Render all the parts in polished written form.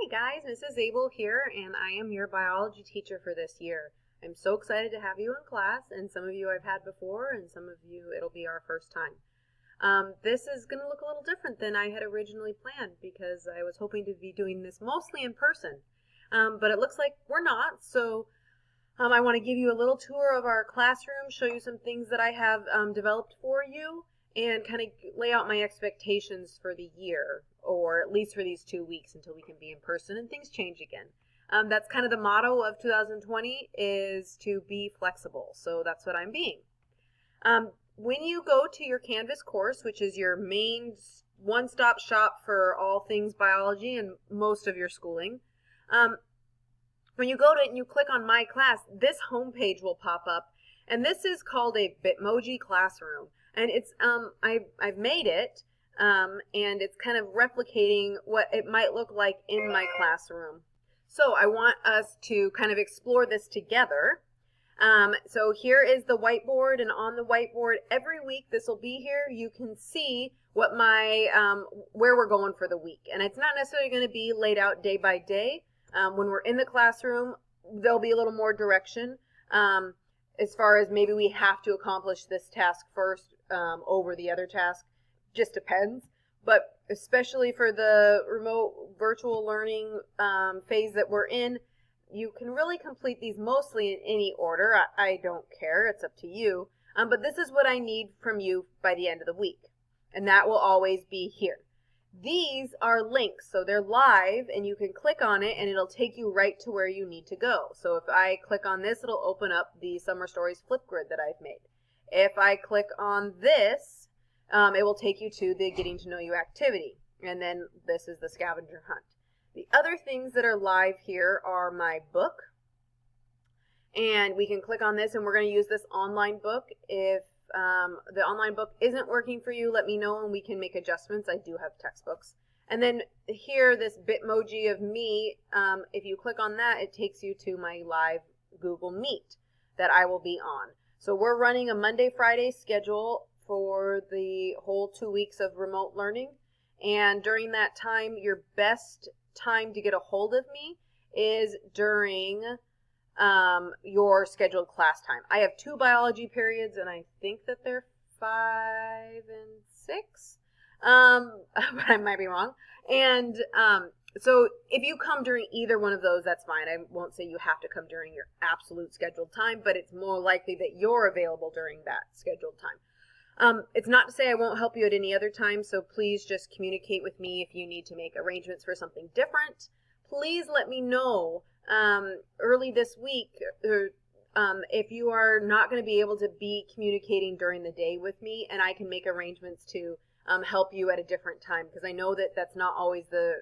guys, Mrs. Abel here, and I am your biology teacher for this year. I'm so excited to have you in class, and some of you I've had before, and some of you it'll be our first time. This is going to look a little different than I had originally planned because I was hoping to be doing this mostly in person, but it looks like we're not, so I want to give you a little tour of our classroom, show you some things that I have developed for you, and kind of lay out my expectations for the year, or at least for these 2 weeks until we can be in person and things change again. That's kind of the motto of 2020 is to be flexible, so that's what I'm being. When you go to your Canvas course, which is your main one-stop shop for all things biology and most of your schooling, when you go to it and you click on My Class, this homepage will pop up, and this is called a Bitmoji Classroom. And it's I've made it, and it's kind of replicating what it might look like in my classroom. So I want us to kind of explore this together. So here is the whiteboard, and on the whiteboard every week this will be here. You can see what my where we're going for the week, and it's not necessarily going to be laid out day by day. When we're in the classroom, there'll be a little more direction. As far as maybe we have to accomplish this task first over the other task, just depends. But especially for the remote virtual learning phase that we're in, you can really complete these mostly in any order. I don't care, it's up to you. But this is what I need from you by the end of the week, and that will always be here. These are links, so they're live, and you can click on it and it'll take you right to where you need to go. So if I click on this, it'll open up the Summer Stories Flipgrid that I've made. If I click on this, it will take you to the Getting to Know You activity, and then this is the scavenger hunt. The other things that are live here are my book, and we can click on this, and we're going to use this online book. If the online book isn't working for you, let me know and we can make adjustments. I do have textbooks. And then here, this Bitmoji of me, if you click on that, it takes you to my live Google Meet that I will be on. So we're running a Monday, Friday schedule for the whole 2 weeks of remote learning. And during that time, your best time to get a hold of me is during your scheduled class time. I have 2 biology periods, and I think that they're 5 and 6, but I might be wrong. And so if you come during either one of those, that's fine. I won't say you have to come during your absolute scheduled time, but it's more likely that you're available during that scheduled time. It's not to say I won't help you at any other time, so please just communicate with me if you need to make arrangements for something different. Please let me know early this week if you are not going to be able to be communicating during the day with me, and I can make arrangements to help you at a different time, because I know that that's not always the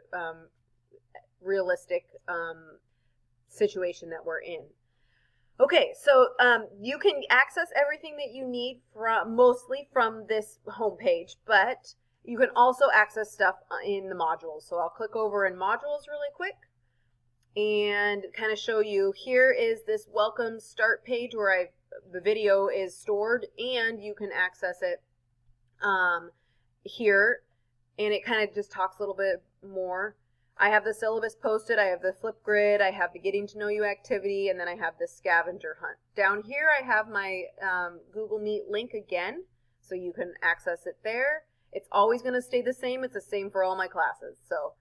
realistic situation that we're in. Okay, so you can access everything that you need mostly from this homepage, but you can also access stuff in the modules. So I'll click over in modules really quick and kind of show you. Here is this welcome start page where the video is stored, and you can access it here, and it kind of just talks a little bit more. I have the syllabus posted, I have the Flipgrid, I have the Getting to Know You activity, and then I have the scavenger hunt. Down here I have my Google Meet link again, so you can access it there. It's always going to stay the same. It's the same for all my classes, so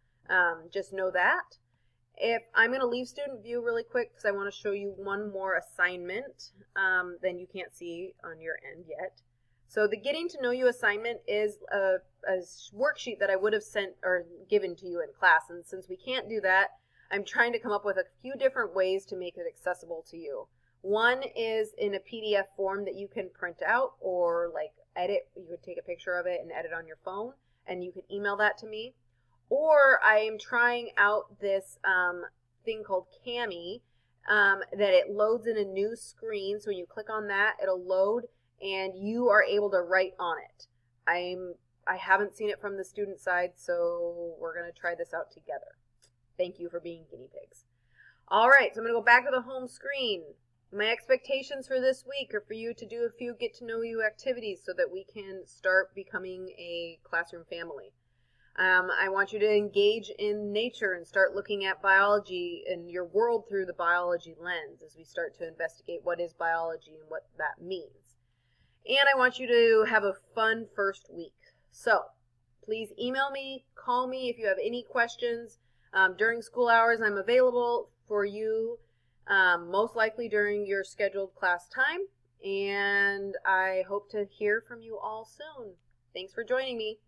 just know that. If I'm going to leave student view really quick because I want to show you one more assignment then you can't see on your end yet. So the Getting to Know You assignment is a worksheet that I would have sent or given to you in class, and since we can't do that, I'm trying to come up with a few different ways to make it accessible to you. One is in a PDF form that you can print out or like edit. You could take a picture of it and edit on your phone, and you can email that to me. Or I am trying out this thing called Kami that it loads in a new screen. So when you click on that, it'll load, and you are able to write on it. I haven't seen it from the student side, so we're going to try this out together. Thank you for being guinea pigs. All right, so I'm going to go back to the home screen. My expectations for this week are for you to do a few Get to Know You activities so that we can start becoming a classroom family. I want you to engage in nature and start looking at biology and your world through the biology lens as we start to investigate what is biology and what that means. And I want you to have a fun first week. So please email me, call me if you have any questions. During school hours, I'm available for you, most likely during your scheduled class time. And I hope to hear from you all soon. Thanks for joining me.